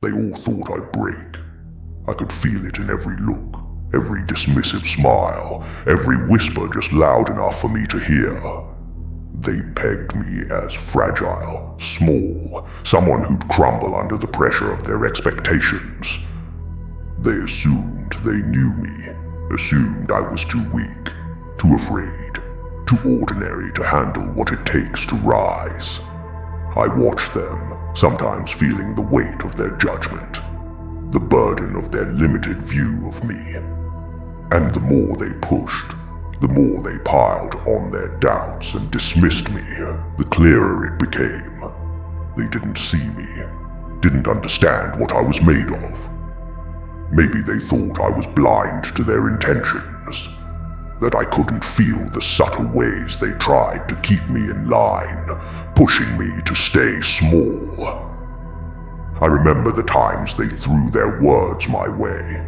They all thought I'd break. I could feel it in every look, every dismissive smile, every whisper just loud enough for me to hear. They pegged me as fragile, small, someone who'd crumble under the pressure of their expectations. They assumed they knew me, assumed I was too weak, too afraid, too ordinary to handle what it takes to rise. I watched them, sometimes feeling the weight of their judgment, the burden of their limited view of me. And the more they pushed, the more they piled on their doubts and dismissed me, the clearer it became. They didn't see me, didn't understand what I was made of. Maybe they thought I was blind to their intentions, that I couldn't feel the subtle ways they tried to keep me in line, pushing me to stay small. I remember the times they threw their words my way,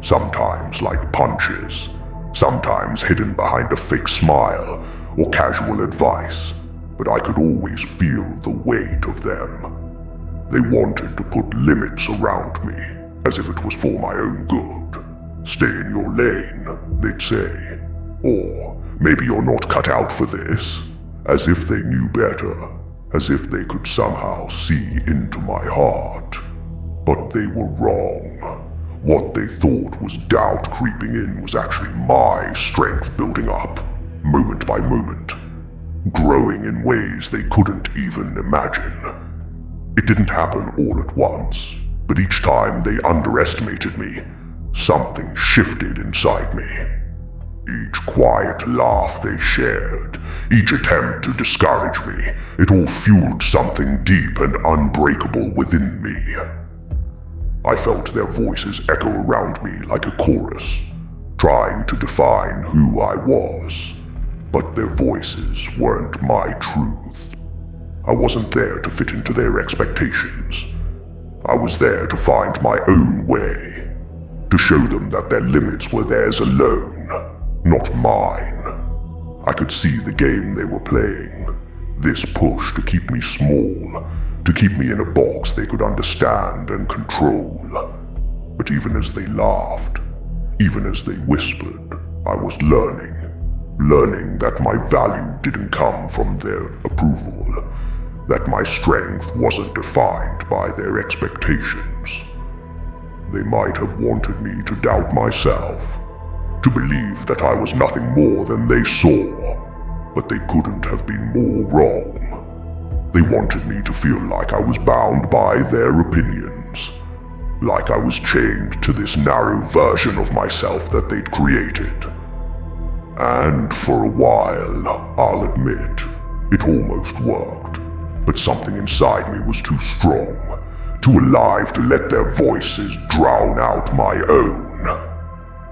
sometimes like punches, sometimes hidden behind a fake smile or casual advice, but I could always feel the weight of them. They wanted to put limits around me, as if it was for my own good. Stay in your lane, they'd say. Or, maybe you're not cut out for this, as if they knew better, as if they could somehow see into my heart. But they were wrong. What they thought was doubt creeping in was actually my strength building up, moment by moment, growing in ways they couldn't even imagine. It didn't happen all at once, but each time they underestimated me, something shifted inside me. Each quiet laugh they shared, each attempt to discourage me, it all fueled something deep and unbreakable within me. I felt their voices echo around me like a chorus, trying to define who I was. But their voices weren't my truth. I wasn't there to fit into their expectations. I was there to find my own way, to show them that their limits were theirs alone, not mine. I could see the game they were playing, this push to keep me small, to keep me in a box they could understand and control. But even as they laughed, even as they whispered, I was learning that my value didn't come from their approval, that my strength wasn't defined by their expectations. They might have wanted me to doubt myself, to believe that I was nothing more than they saw, but they couldn't have been more wrong. They wanted me to feel like I was bound by their opinions, like I was chained to this narrow version of myself that they'd created. And for a while, I'll admit, it almost worked, but something inside me was too strong, too alive to let their voices drown out my own.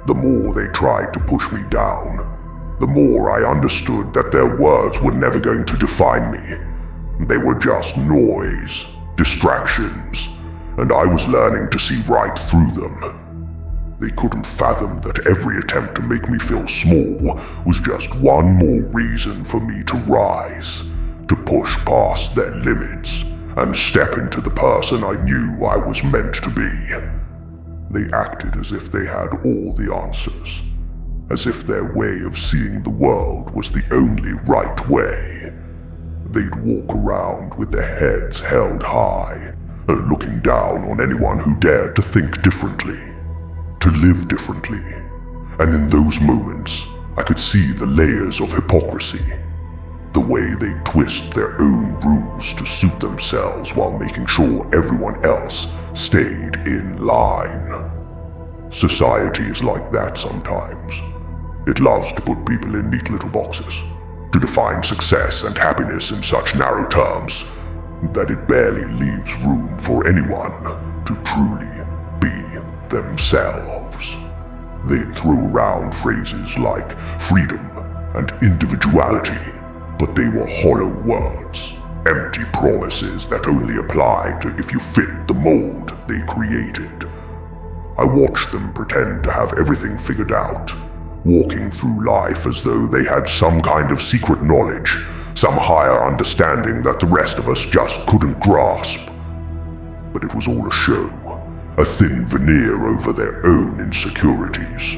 The more they tried to push me down, the more I understood that their words were never going to define me. They were just noise, distractions, and I was learning to see right through them. They couldn't fathom that every attempt to make me feel small was just one more reason for me to rise, to push past their limits and step into the person I knew I was meant to be. They acted as if they had all the answers, as if their way of seeing the world was the only right way. They'd walk around with their heads held high, looking down on anyone who dared to think differently, to live differently. And in those moments, I could see the layers of hypocrisy, the way they twist their own rules to suit themselves while making sure everyone else stayed in line. Society is like that sometimes. It loves to put people in neat little boxes, to define success and happiness in such narrow terms that it barely leaves room for anyone to truly be themselves. They'd throw around phrases like freedom and individuality, but they were hollow words, empty promises that only applied if you fit the mold they created. I watched them pretend to have everything figured out, walking through life as though they had some kind of secret knowledge, some higher understanding that the rest of us just couldn't grasp. but it was all a show, a thin veneer over their own insecurities.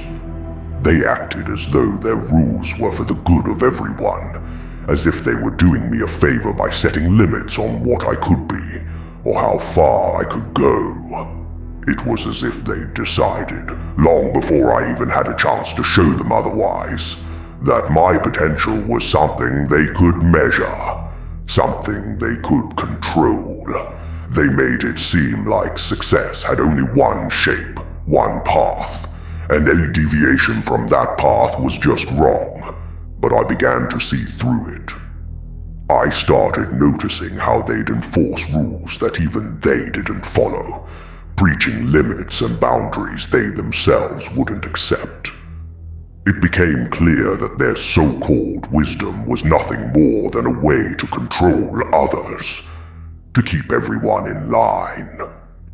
They acted as though their rules were for the good of everyone, as if they were doing me a favor by setting limits on what I could be, or how far I could go. It was as if they decided, long before I even had a chance to show them otherwise, that my potential was something they could measure, something they could control. They made it seem like success had only one shape, one path, and any deviation from that path was just wrong. But I began to see through it. I started noticing how they'd enforce rules that even they didn't follow, preaching limits and boundaries they themselves wouldn't accept. It became clear that their so-called wisdom was nothing more than a way to control others, to keep everyone in line,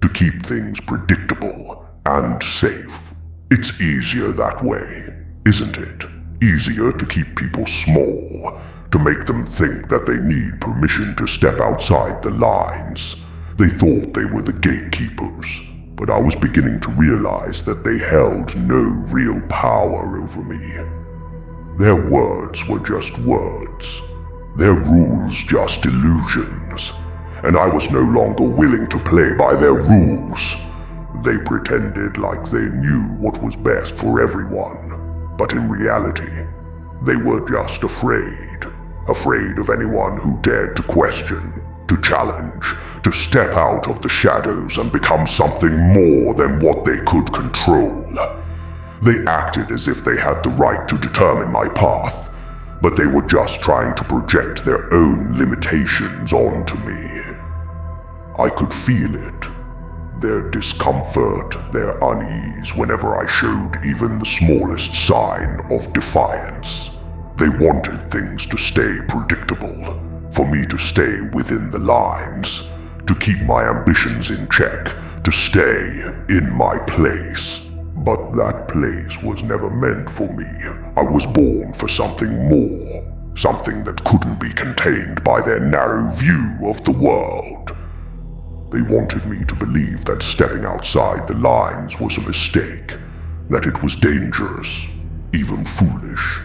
to keep things predictable and safe. It's easier that way, isn't it? Easier to keep people small, to make them think that they need permission to step outside the lines. They thought they were the gatekeepers, but I was beginning to realize that they held no real power over me. Their words were just words, their rules just illusions, and I was no longer willing to play by their rules. They pretended like they knew what was best for everyone, but in reality, they were just afraid of anyone who dared to question, to challenge, to step out of the shadows and become something more than what they could control. They acted as if they had the right to determine my path, but they were just trying to project their own limitations onto me. I could feel it, their discomfort, their unease whenever I showed even the smallest sign of defiance. They wanted things to stay predictable, for me to stay within the lines, to keep my ambitions in check, to stay in my place. But that place was never meant for me. I was born for something more, something that couldn't be contained by their narrow view of the world. They wanted me to believe that stepping outside the lines was a mistake, that it was dangerous, even foolish.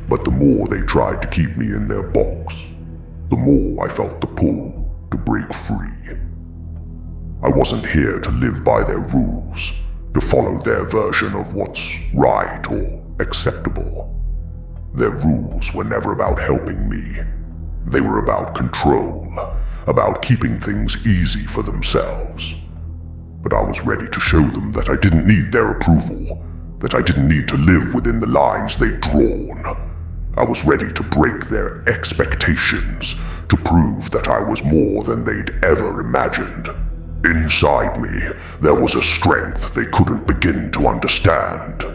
But the more they tried to keep me in their box, the more I felt the pull to break free. I wasn't here to live by their rules, to follow their version of what's right or acceptable. Their rules were never about helping me. They were about control, about keeping things easy for themselves. But I was ready to show them that I didn't need their approval, that I didn't need to live within the lines they'd drawn. I was ready to break their expectations, to prove that I was more than they'd ever imagined. Inside me, there was a strength they couldn't begin to understand.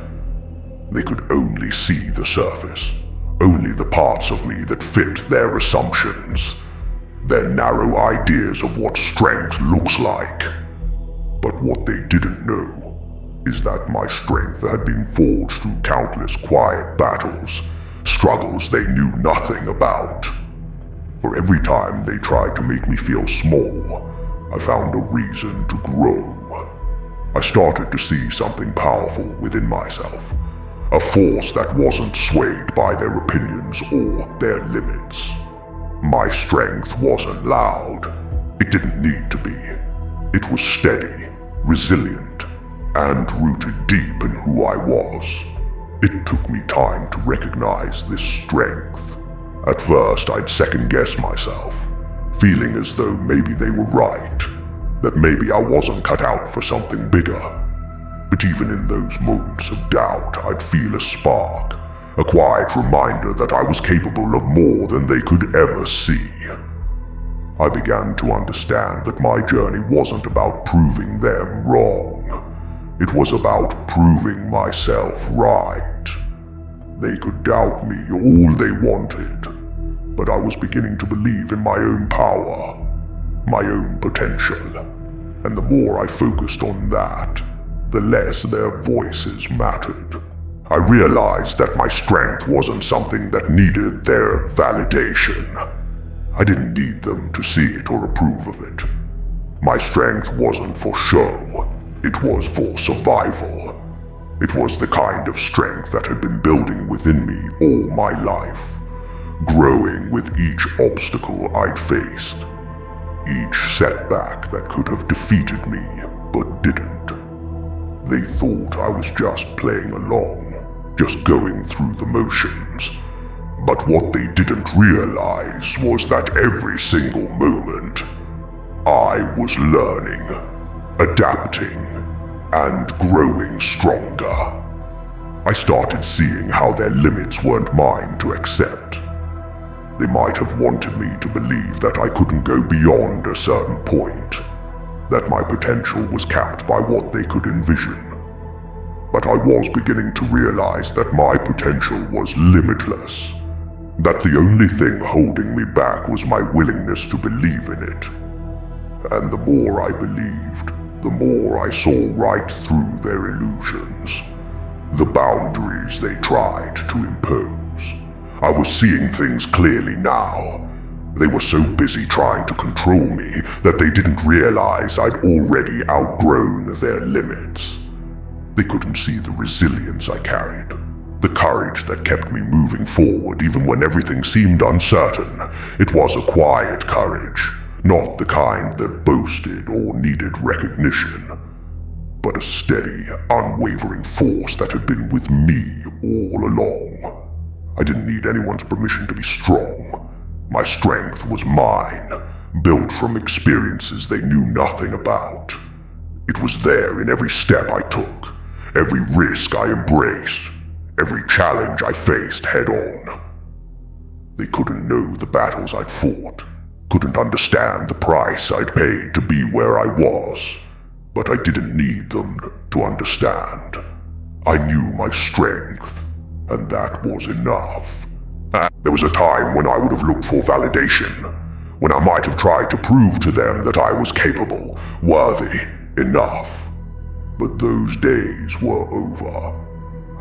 They could only see the surface, only the parts of me that fit their assumptions, their narrow ideas of what strength looks like. But what they didn't know is that my strength had been forged through countless quiet battles, struggles they knew nothing about. For every time they tried to make me feel small, I found a reason to grow. I started to see something powerful within myself, a force that wasn't swayed by their opinions or their limits. My strength wasn't loud. It didn't need to be. It was steady, resilient, and rooted deep in who I was. It took me time to recognize this strength. At first, I'd second-guess myself, feeling as though maybe they were right, that maybe I wasn't cut out for something bigger. But even in those moments of doubt, I'd feel a spark, a quiet reminder that I was capable of more than they could ever see. I began to understand that my journey wasn't about proving them wrong. It was about proving myself right. They could doubt me all they wanted, but I was beginning to believe in my own power, my own potential, and the more I focused on that, the less their voices mattered. I realized that my strength wasn't something that needed their validation. I didn't need them to see it or approve of it. My strength wasn't for show, it was for survival. It was the kind of strength that had been building within me all my life, growing with each obstacle I'd faced, each setback that could have defeated me, but didn't. They thought I was just playing along, just going through the motions. But what they didn't realize was that every single moment, I was learning, adapting, and growing stronger. I started seeing how their limits weren't mine to accept. They might have wanted me to believe that I couldn't go beyond a certain point, that my potential was capped by what they could envision. But I was beginning to realize that my potential was limitless, that the only thing holding me back was my willingness to believe in it. And the more I believed, the more I saw right through their illusions, the boundaries they tried to impose. I was seeing things clearly now. They were so busy trying to control me that they didn't realize I'd already outgrown their limits. They couldn't see the resilience I carried, the courage that kept me moving forward even when everything seemed uncertain. It was a quiet courage, not the kind that boasted or needed recognition, but a steady, unwavering force that had been with me all along. I didn't need anyone's permission to be strong. My strength was mine, built from experiences they knew nothing about. It was there in every step I took, every risk I embraced, every challenge I faced head-on. They couldn't know the battles I'd fought, couldn't understand the price I'd paid to be where I was, but I didn't need them to understand. I knew my strength, and that was enough. There was a time when I would have looked for validation, when I might have tried to prove to them that I was capable, worthy, enough. But those days were over.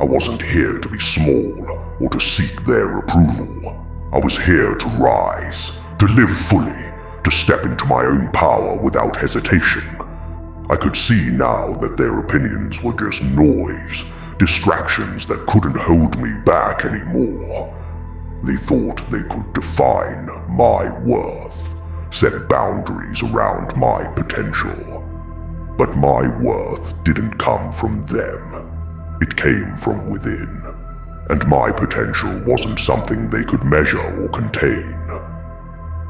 I wasn't here to be small or to seek their approval. I was here to rise, to live fully, to step into my own power without hesitation. I could see now that their opinions were just noise, distractions that couldn't hold me back anymore. They thought they could define my worth, set boundaries around my potential. But my worth didn't come from them. It came from within. And my potential wasn't something they could measure or contain.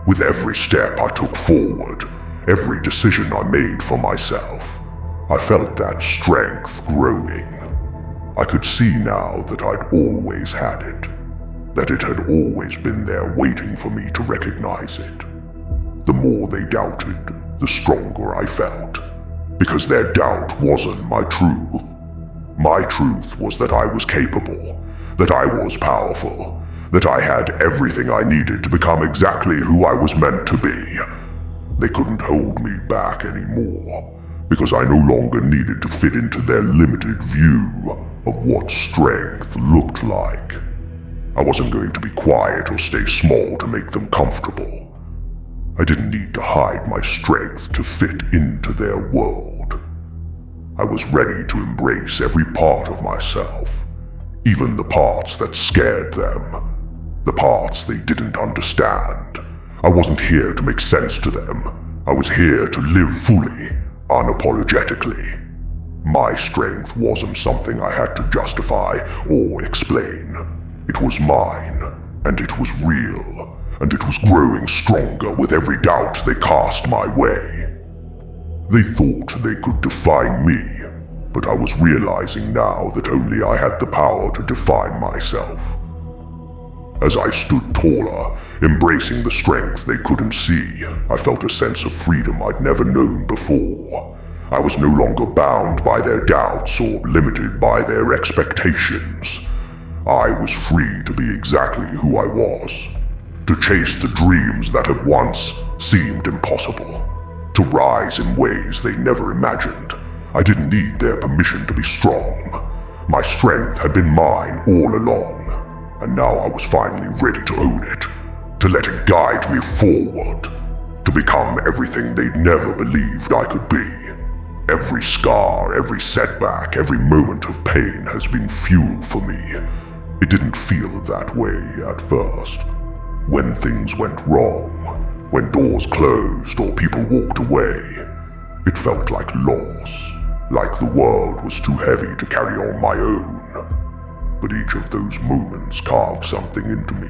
With every step I took forward, every decision I made for myself, I felt that strength growing. I could see now that I'd always had it, that it had always been there waiting for me to recognize it. The more they doubted, the stronger I felt, because their doubt wasn't my truth. My truth was that I was capable, that I was powerful, that I had everything I needed to become exactly who I was meant to be. They couldn't hold me back anymore, because I no longer needed to fit into their limited view of what strength looked like. I wasn't going to be quiet or stay small to make them comfortable. I didn't need to hide my strength to fit into their world. I was ready to embrace every part of myself, even the parts that scared them, the parts they didn't understand. I wasn't here to make sense to them. I was here to live fully, unapologetically. My strength wasn't something I had to justify or explain. It was mine, and it was real, and it was growing stronger with every doubt they cast my way. They thought they could define me, but I was realizing now that only I had the power to define myself. As I stood taller, embracing the strength they couldn't see, I felt a sense of freedom I'd never known before. I was no longer bound by their doubts or limited by their expectations. I was free to be exactly who I was, to chase the dreams that had once seemed impossible, to rise in ways they never imagined. I didn't need their permission to be strong. My strength had been mine all along, and now I was finally ready to own it, to let it guide me forward, to become everything they'd never believed I could be. Every scar, every setback, every moment of pain has been fuel for me. It didn't feel that way at first. When things went wrong, when doors closed or people walked away, it felt like loss, like the world was too heavy to carry on my own. But each of those moments carved something into me,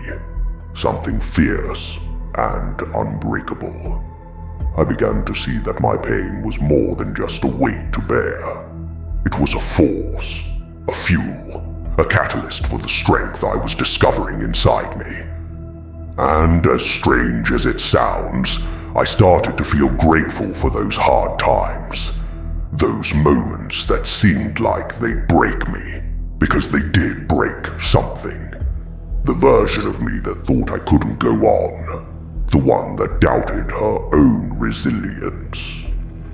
something fierce and unbreakable. I began to see that my pain was more than just a weight to bear. It was a force, a fuel, a catalyst for the strength I was discovering inside me. And as strange as it sounds, I started to feel grateful for those hard times. Those moments that seemed like they'd break me, because they did break something. The version of me that thought I couldn't go on. The one that doubted her own resilience.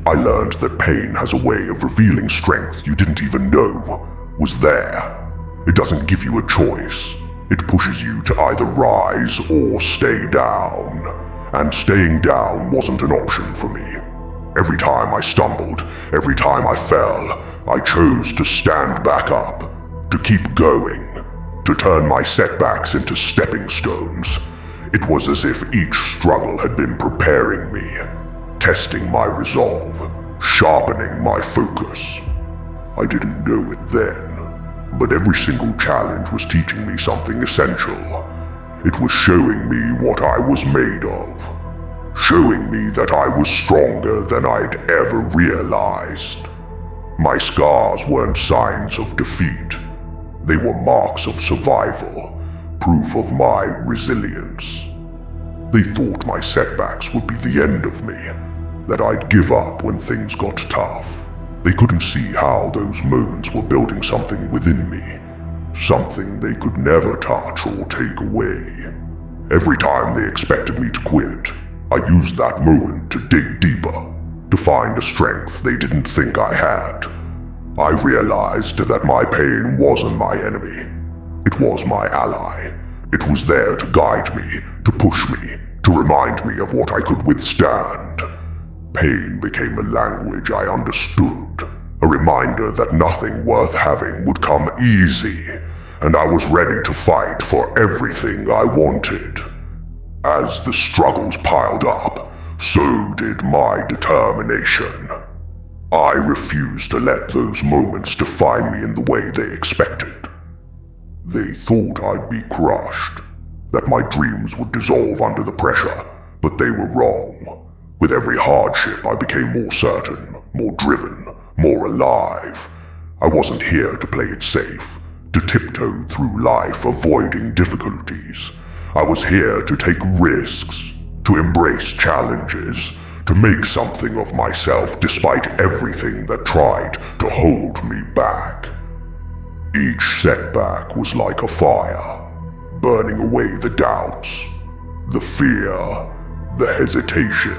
I learned that pain has a way of revealing strength you didn't even know was there. It doesn't give you a choice. It pushes you to either rise or stay down. And staying down wasn't an option for me. Every time I stumbled, every time I fell, I chose to stand back up, to keep going, to turn my setbacks into stepping stones. It was as if each struggle had been preparing me, testing my resolve, sharpening my focus. I didn't know it then, but every single challenge was teaching me something essential. It was showing me what I was made of, showing me that I was stronger than I'd ever realized. My scars weren't signs of defeat. They were marks of survival, proof of my resilience. They thought my setbacks would be the end of me, that I'd give up when things got tough. They couldn't see how those moments were building something within me, something they could never touch or take away. Every time they expected me to quit, I used that moment to dig deeper, to find a strength they didn't think I had. I realized that my pain wasn't my enemy. It was my ally. It was there to guide me, to push me, to remind me of what I could withstand. Pain became a language I understood, a reminder that nothing worth having would come easy, and I was ready to fight for everything I wanted. As the struggles piled up, so did my determination. I refused to let those moments define me in the way they expected. They thought I'd be crushed, that my dreams would dissolve under the pressure, but they were wrong. With every hardship, I became more certain, more driven, more alive. I wasn't here to play it safe, to tiptoe through life avoiding difficulties. I was here to take risks, to embrace challenges, to make something of myself despite everything that tried to hold me back. Each setback was like a fire, burning away the doubts, the fear, the hesitation,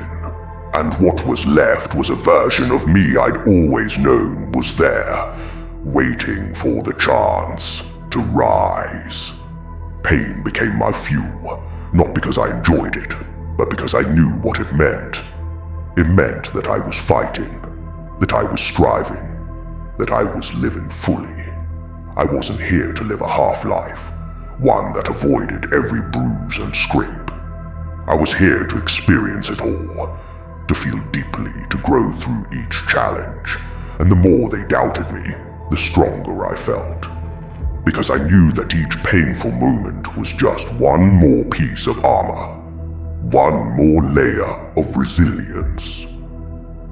and what was left was a version of me I'd always known was there, waiting for the chance to rise. Pain became my fuel, not because I enjoyed it, but because I knew what it meant. It meant that I was fighting, that I was striving, that I was living fully. I wasn't here to live a half-life, one that avoided every bruise and scrape. I was here to experience it all, to feel deeply, to grow through each challenge, and the more they doubted me, the stronger I felt. Because I knew that each painful moment was just one more piece of armor, one more layer of resilience.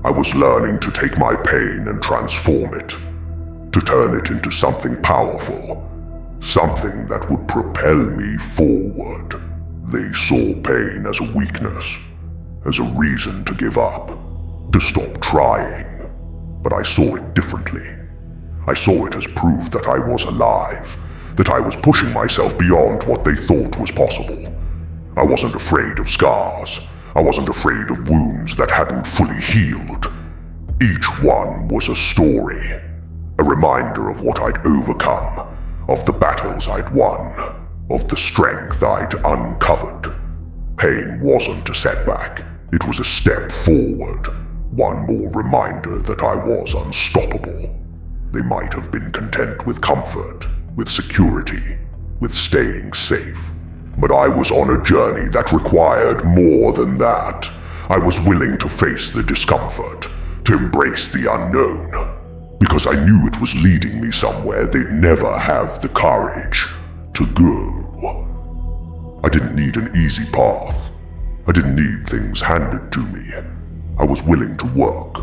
I was learning to take my pain and transform it, to turn it into something powerful, something that would propel me forward. They saw pain as a weakness, as a reason to give up, to stop trying. But I saw it differently. I saw it as proof that I was alive, that I was pushing myself beyond what they thought was possible. I wasn't afraid of scars. I wasn't afraid of wounds that hadn't fully healed. Each one was a story, a reminder of what I'd overcome, of the battles I'd won, of the strength I'd uncovered. Pain wasn't a setback. It was a step forward, one more reminder that I was unstoppable. They might have been content with comfort, with security, with staying safe. But I was on a journey that required more than that. I was willing to face the discomfort, to embrace the unknown, because I knew it was leading me somewhere they'd never have the courage to go. I didn't need an easy path. I didn't need things handed to me. I was willing to work,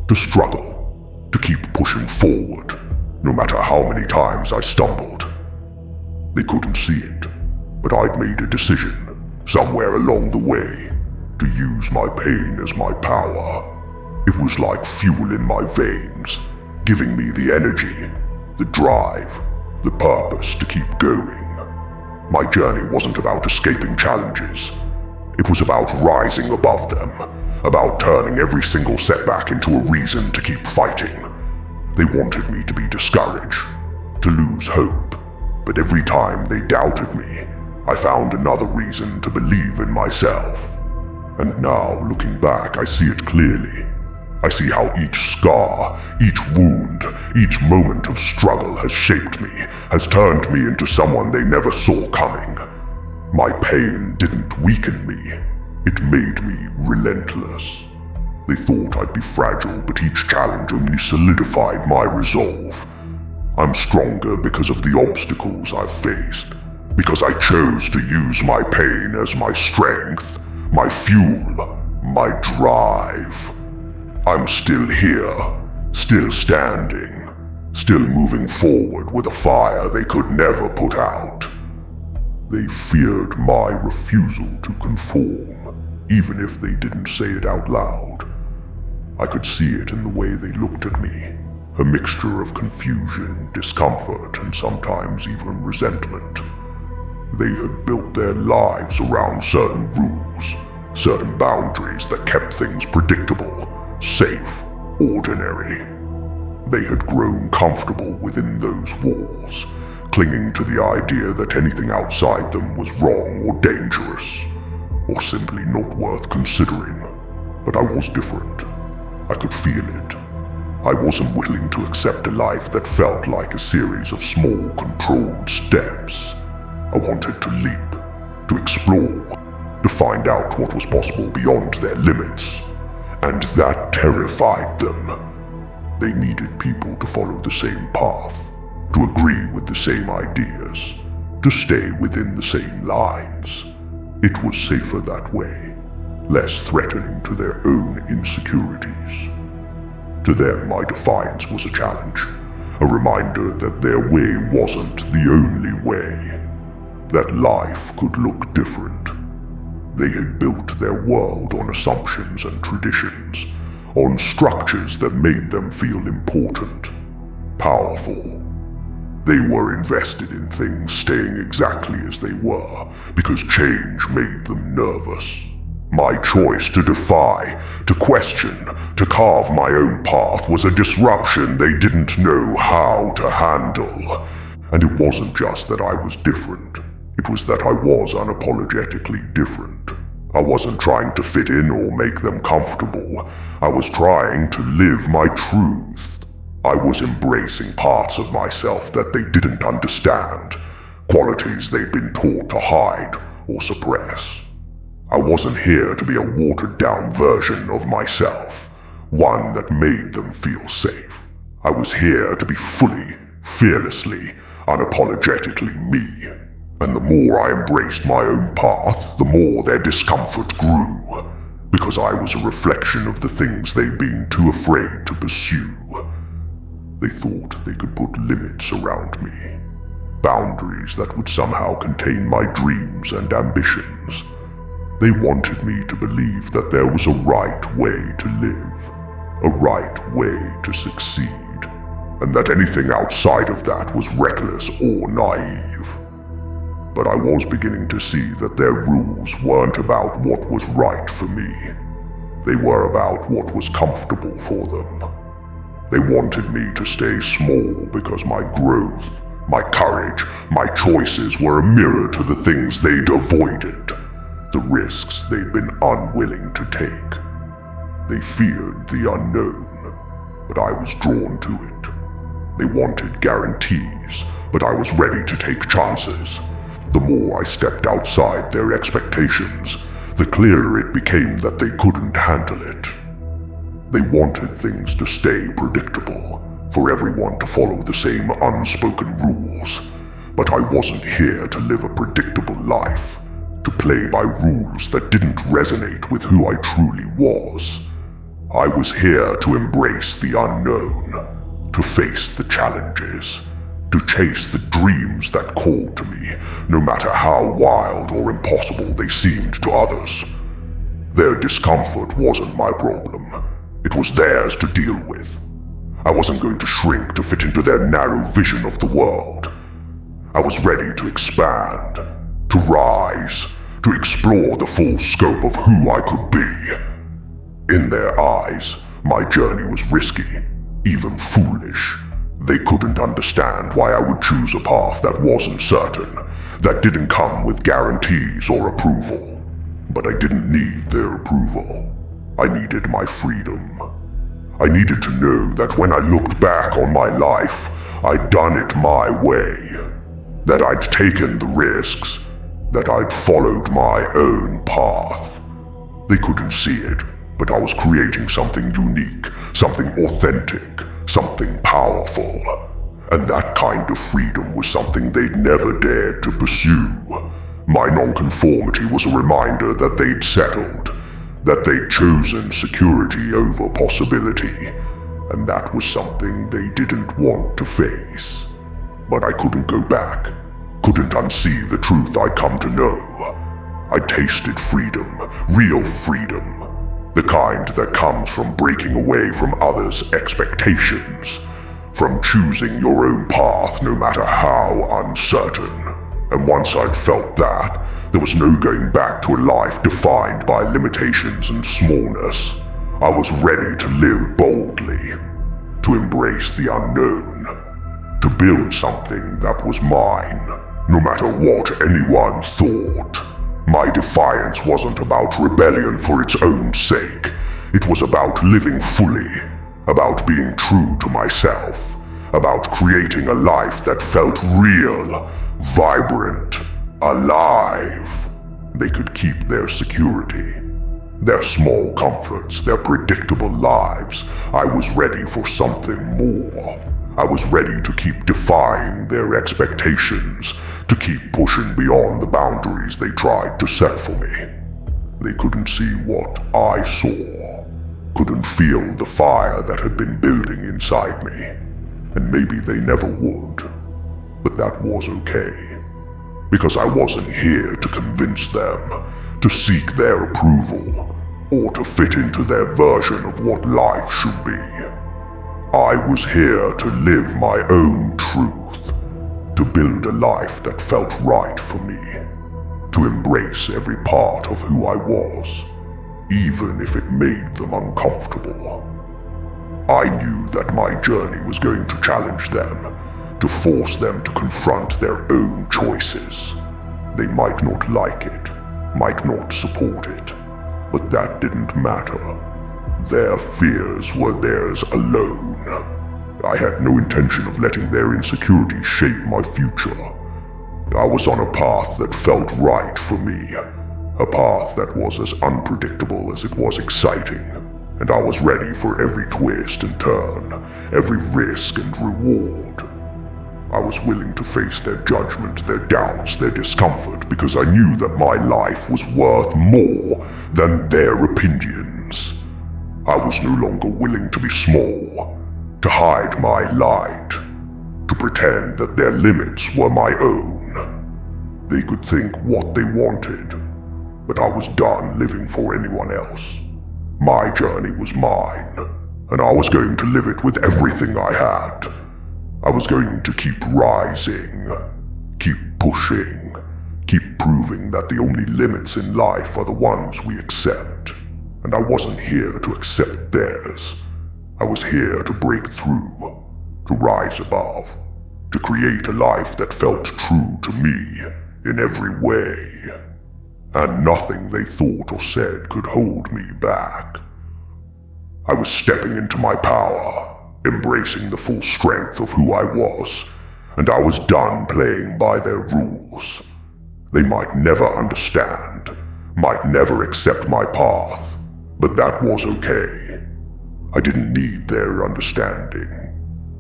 to struggle, to keep pushing forward, no matter how many times I stumbled. They couldn't see it, but I'd made a decision, somewhere along the way, to use my pain as my power. It was like fuel in my veins, giving me the energy, the drive, the purpose to keep going. My journey wasn't about escaping challenges. It was about rising above them, about turning every single setback into a reason to keep fighting. They wanted me to be discouraged, to lose hope, but every time they doubted me, I found another reason to believe in myself. And now, looking back, I see it clearly. I see how each scar, each wound, each moment of struggle has shaped me, has turned me into someone they never saw coming. My pain didn't weaken me, it made me relentless. They thought I'd be fragile, but each challenge only solidified my resolve. I'm stronger because of the obstacles I've faced, because I chose to use my pain as my strength, my fuel, my drive. I'm still here, still standing, still moving forward with a fire they could never put out. They feared my refusal to conform, even if they didn't say it out loud. I could see it in the way they looked at me, a mixture of confusion, discomfort, and sometimes even resentment. They had built their lives around certain rules, certain boundaries that kept things predictable, safe, ordinary. They had grown comfortable within those walls, clinging to the idea that anything outside them was wrong or dangerous, or simply not worth considering. But I was different. I could feel it. I wasn't willing to accept a life that felt like a series of small, controlled steps. I wanted to leap, to explore, to find out what was possible beyond their limits. And that terrified them. They needed people to follow the same path, to agree with the same ideas, to stay within the same lines. It was safer that way, less threatening to their own insecurities. To them, my defiance was a challenge, a reminder that their way wasn't the only way, that life could look different. They had built their world on assumptions and traditions, on structures that made them feel important, powerful. They were invested in things staying exactly as they were, because change made them nervous. My choice to defy, to question, to carve my own path was a disruption they didn't know how to handle. And it wasn't just that I was different. It was that I was unapologetically different. I wasn't trying to fit in or make them comfortable. I was trying to live my truth. I was embracing parts of myself that they didn't understand, qualities they'd been taught to hide or suppress. I wasn't here to be a watered-down version of myself, one that made them feel safe. I was here to be fully, fearlessly, unapologetically me. And the more I embraced my own path, the more their discomfort grew, because I was a reflection of the things they'd been too afraid to pursue. They thought they could put limits around me, boundaries that would somehow contain my dreams and ambitions. They wanted me to believe that there was a right way to live, a right way to succeed, and that anything outside of that was reckless or naive. But I was beginning to see that their rules weren't about what was right for me. They were about what was comfortable for them. They wanted me to stay small because my growth, my courage, my choices were a mirror to the things they'd avoided. the risks they'd been unwilling to take. They feared the unknown, but I was drawn to it. They wanted guarantees, but I was ready to take chances. The more I stepped outside their expectations, the clearer it became that they couldn't handle it. They wanted things to stay predictable, for everyone to follow the same unspoken rules. But I wasn't here to live a predictable life, to play by rules that didn't resonate with who I truly was. I was here to embrace the unknown, to face the challenges, to chase the dreams that called to me, no matter how wild or impossible they seemed to others. Their discomfort wasn't my problem. It was theirs to deal with. I wasn't going to shrink to fit into their narrow vision of the world. I was ready to expand, to rise, to explore the full scope of who I could be. In their eyes, my journey was risky, even foolish. They couldn't understand why I would choose a path that wasn't certain, that didn't come with guarantees or approval. But I didn't need their approval. I needed my freedom. I needed to know that when I looked back on my life, I'd done it my way. That I'd taken the risks, that I'd followed my own path. They couldn't see it, but I was creating something unique, something authentic, something powerful. And that kind of freedom was something they'd never dared to pursue. My nonconformity was a reminder that they'd settled, that they'd chosen security over possibility, and that was something they didn't want to face. But I couldn't go back, couldn't unsee the truth I'd come to know. I tasted freedom, real freedom, the kind that comes from breaking away from others' expectations, from choosing your own path no matter how uncertain. And once I'd felt that, there was no going back to a life defined by limitations and smallness. I was ready to live boldly, to embrace the unknown, to build something that was mine, no matter what anyone thought. My defiance wasn't about rebellion for its own sake. It was about living fully, about being true to myself, about creating a life that felt real, vibrant, alive. They could keep their security, their small comforts, their predictable lives. I was ready for something more. I was ready to keep defying their expectations, to keep pushing beyond the boundaries they tried to set for me. They couldn't see what I saw, couldn't feel the fire that had been building inside me, and maybe they never would. But that was okay, because I wasn't here to convince them, to seek their approval, or to fit into their version of what life should be. I was here to live my own truth, to build a life that felt right for me, to embrace every part of who I was, even if it made them uncomfortable. I knew that my journey was going to challenge them, to force them to confront their own choices. They might not like it, might not support it, but that didn't matter. Their fears were theirs alone. I had no intention of letting their insecurities shape my future. I was on a path that felt right for me, a path that was as unpredictable as it was exciting, and I was ready for every twist and turn, every risk and reward. I was willing to face their judgment, their doubts, their discomfort, because I knew that my life was worth more than their opinions. I was no longer willing to be small, to hide my light, to pretend that their limits were my own. They could think what they wanted, but I was done living for anyone else. My journey was mine, and I was going to live it with everything I had. I was going to keep rising, keep pushing, keep proving that the only limits in life are the ones we accept. And I wasn't here to accept theirs. I was here to break through, to rise above, to create a life that felt true to me in every way. and nothing they thought or said could hold me back. I was stepping into my power, embracing the full strength of who I was, and I was done playing by their rules. They might never understand, might never accept my path, but that was okay. I didn't need their understanding.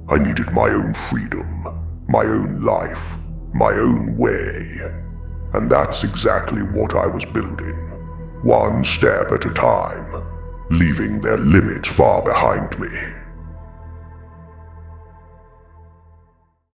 I needed my own freedom, my own life, my own way. And that's exactly what I was building, one step at a time, leaving their limits far behind me.